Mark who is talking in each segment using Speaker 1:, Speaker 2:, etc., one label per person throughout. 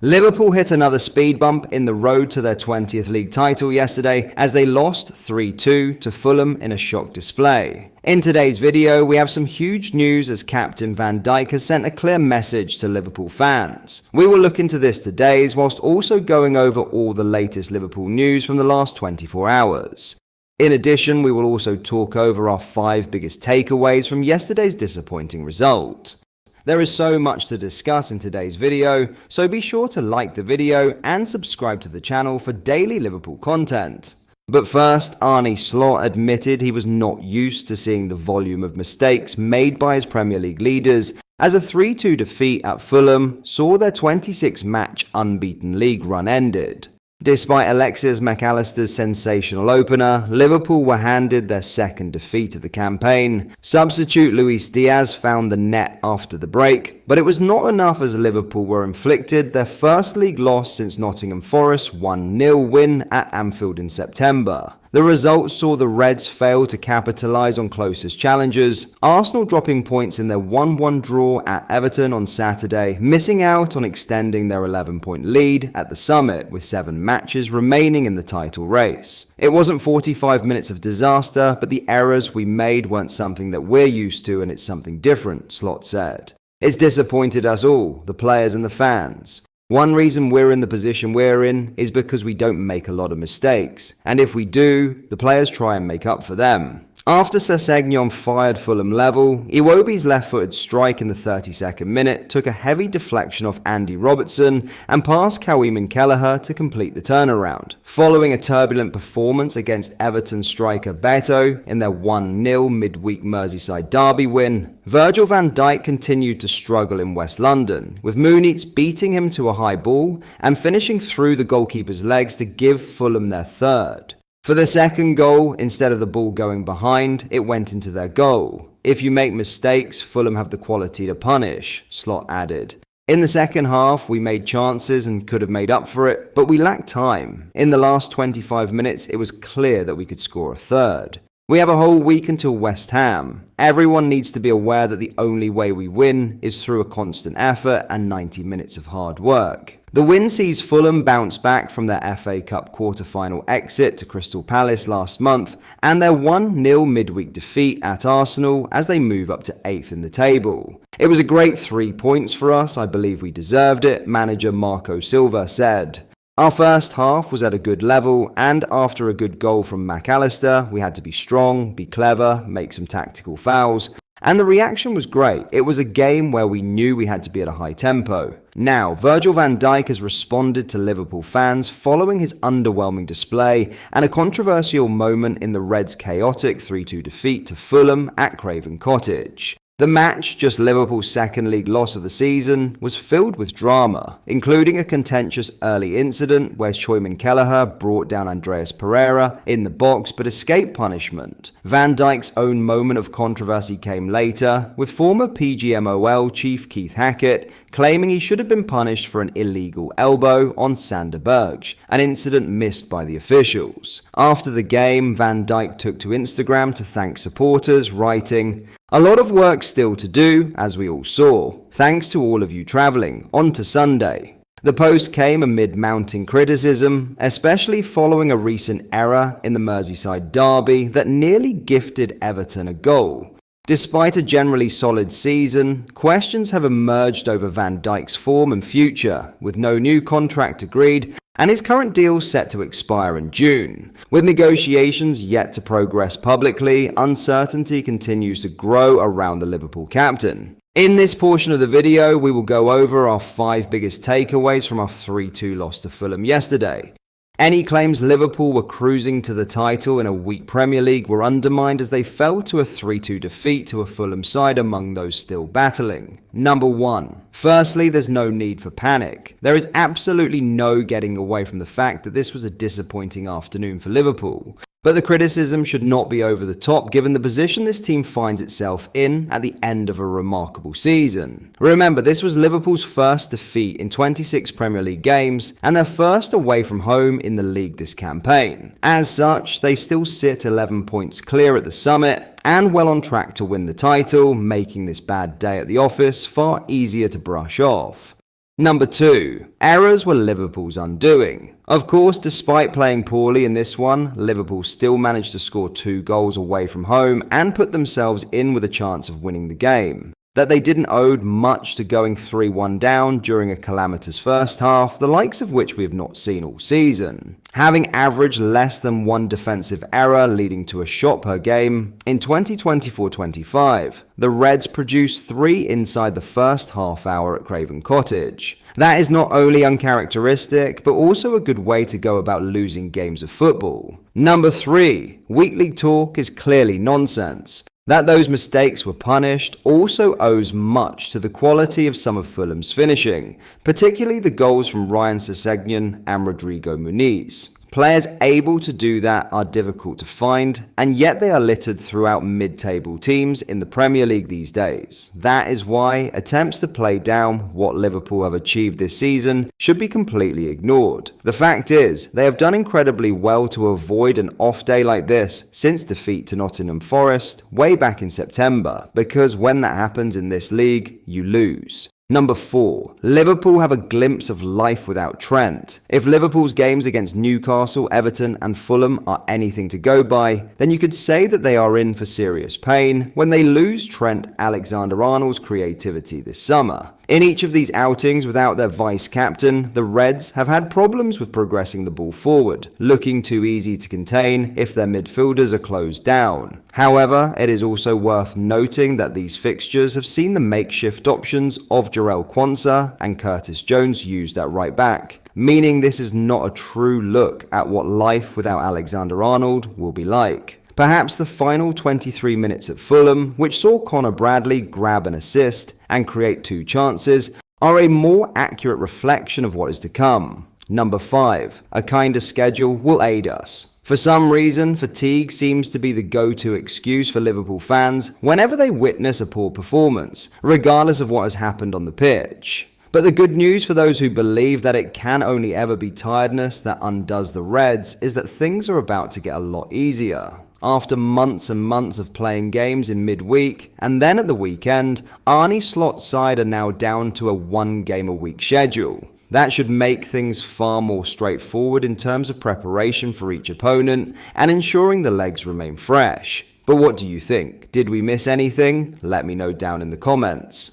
Speaker 1: Liverpool hit another speed bump in the road to their 20th league title yesterday as they lost 3-2 to Fulham in a shock display. In today's video, we have some huge news as captain Van Dijk has sent a clear message to Liverpool fans. We will look into this today whilst also going over all the latest Liverpool news from the last 24 hours. In addition, we will also talk over our 5 biggest takeaways from yesterday's disappointing result. There is so much to discuss in today's video, so be sure to like the video and subscribe to the channel for daily Liverpool content. But first, Arne Slot admitted he was not used to seeing the volume of mistakes made by his Premier League leaders as a 3-2 defeat at Fulham saw their 26-match unbeaten league run ended. Despite Alexis Mac Allister's sensational opener, Liverpool were handed their second defeat of the campaign. Substitute Luis Diaz found the net after the break, but it was not enough as Liverpool were inflicted their first league loss since Nottingham Forest's 1-0 win at Anfield in September. The result saw the Reds fail to capitalise on closest challengers, Arsenal dropping points in their 1-1 draw at Everton on Saturday, missing out on extending their 11-point lead at the summit with 7 matches remaining in the title race. It wasn't 45 minutes of disaster, but the errors we made weren't something that we're used to and it's something different, Slot said. It's disappointed us all, the players and the fans. One reason we're in the position we're in is because we don't make a lot of mistakes, and if we do, the players try and make up for them. After Sessegnon fired Fulham level, Iwobi's left-footed strike in the 32nd minute took a heavy deflection off Andy Robertson and passed Kawhi Kelleher to complete the turnaround. Following a turbulent performance against Everton striker Beto in their 1-0 midweek Merseyside derby win, Virgil van Dijk continued to struggle in West London, with Muniz beating him to a high ball and finishing through the goalkeeper's legs to give Fulham their third. For the second goal, instead of the ball going behind, it went into their goal. If you make mistakes, Fulham have the quality to punish, Slot added. In the second half, we made chances and could have made up for it, but we lacked time. In the last 25 minutes, it was clear that we could score a third. We have a whole week until West Ham. Everyone needs to be aware that the only way we win is through a constant effort and 90 minutes of hard work. The win sees Fulham bounce back from their FA Cup quarter-final exit to Crystal Palace last month and their 1-0 midweek defeat at Arsenal as they move up to 8th in the table. It was a great 3 points for us, I believe we deserved it, manager Marco Silva said. Our first half was at a good level, and after a good goal from Mac Allister, we had to be strong, be clever, make some tactical fouls, and the reaction was great. It was a game where we knew we had to be at a high tempo. Now, Virgil van Dijk has responded to Liverpool fans following his underwhelming display and a controversial moment in the Reds' chaotic 3-2 defeat to Fulham at Craven Cottage. The match, just Liverpool's second league loss of the season, was filled with drama, including a contentious early incident where Kawhi Kelleher brought down Andreas Pereira in the box but escaped punishment. Van Dijk's own moment of controversy came later, with former PGMOL chief Keith Hackett claiming he should have been punished for an illegal elbow on Sander Berge, an incident missed by the officials. After the game, Van Dijk took to Instagram to thank supporters, writing, "A lot of work still to do, as we all saw. Thanks to all of you travelling. On to Sunday." The post came amid mounting criticism, especially following a recent error in the Merseyside derby that nearly gifted Everton a goal. Despite a generally solid season, questions have emerged over Van Dijk's form and future, with no new contract agreed and his current deal set to expire in June. With negotiations yet to progress publicly, uncertainty continues to grow around the Liverpool captain. In this portion of the video, we will go over our 5 biggest takeaways from our 3-2 loss to Fulham yesterday. Any claims Liverpool were cruising to the title in a weak Premier League were undermined as they fell to a 3-2 defeat to a Fulham side among those still battling. Number 1. Firstly, there's no need for panic. There is absolutely no getting away from the fact that this was a disappointing afternoon for Liverpool. But the criticism should not be over the top given the position this team finds itself in at the end of a remarkable season. Remember, this was Liverpool's first defeat in 26 Premier League games and their first away from home in the league this campaign. As such, they still sit 11 points clear at the summit and well on track to win the title, making this bad day at the office far easier to brush off. Number 2. Errors were Liverpool's undoing. Of course, despite playing poorly in this one, Liverpool still managed to score 2 goals away from home and put themselves in with a chance of winning the game. That they didn't owe much to going 3-1 down during a calamitous first half, the likes of which we have not seen all season. Having averaged less than 1 defensive error leading to a shot per game, in 2024-25, the Reds produced 3 inside the first half hour at Craven Cottage. That is not only uncharacteristic, but also a good way to go about losing games of football. Number 3. Week league talk is clearly nonsense. That those mistakes were punished also owes much to the quality of some of Fulham's finishing, particularly the goals from Ryan Sessegnon and Rodrigo Muniz. Players able to do that are difficult to find, and yet they are littered throughout mid-table teams in the Premier League these days. That is why attempts to play down what Liverpool have achieved this season should be completely ignored. The fact is, they have done incredibly well to avoid an off day like this since defeat to Nottingham Forest way back in September, because when that happens in this league, you lose. Number 4. Liverpool have a glimpse of life without Trent. If Liverpool's games against Newcastle, Everton and Fulham are anything to go by, then you could say that they are in for serious pain when they lose Trent Alexander-Arnold's creativity this summer. In each of these outings without their vice-captain, the Reds have had problems with progressing the ball forward, looking too easy to contain if their midfielders are closed down. However, it is also worth noting that these fixtures have seen the makeshift options of Jarell Quansah and Curtis Jones used at right back, meaning this is not a true look at what life without Alexander-Arnold will be like. Perhaps the final 23 minutes at Fulham, which saw Connor Bradley grab an assist and create 2 chances, are a more accurate reflection of what is to come. Number 5. A kinder schedule will aid us. For some reason, fatigue seems to be the go-to excuse for Liverpool fans whenever they witness a poor performance, regardless of what has happened on the pitch. But the good news for those who believe that it can only ever be tiredness that undoes the Reds is that things are about to get a lot easier. After months and months of playing games in midweek, and then at the weekend, Arne Slot's side are now down to a 1-game-a-week schedule. That should make things far more straightforward in terms of preparation for each opponent and ensuring the legs remain fresh. But what do you think? Did we miss anything? Let me know down in the comments.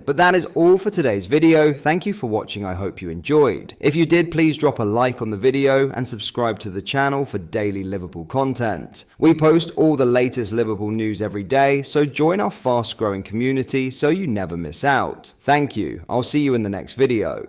Speaker 1: But that is all for today's video. Thank you for watching. I hope you enjoyed. If you did, please drop a like on the video and subscribe to the channel for daily Liverpool content. We post all the latest Liverpool news every day, so join our fast growing community so you never miss out. Thank you. I'll see you in the next video.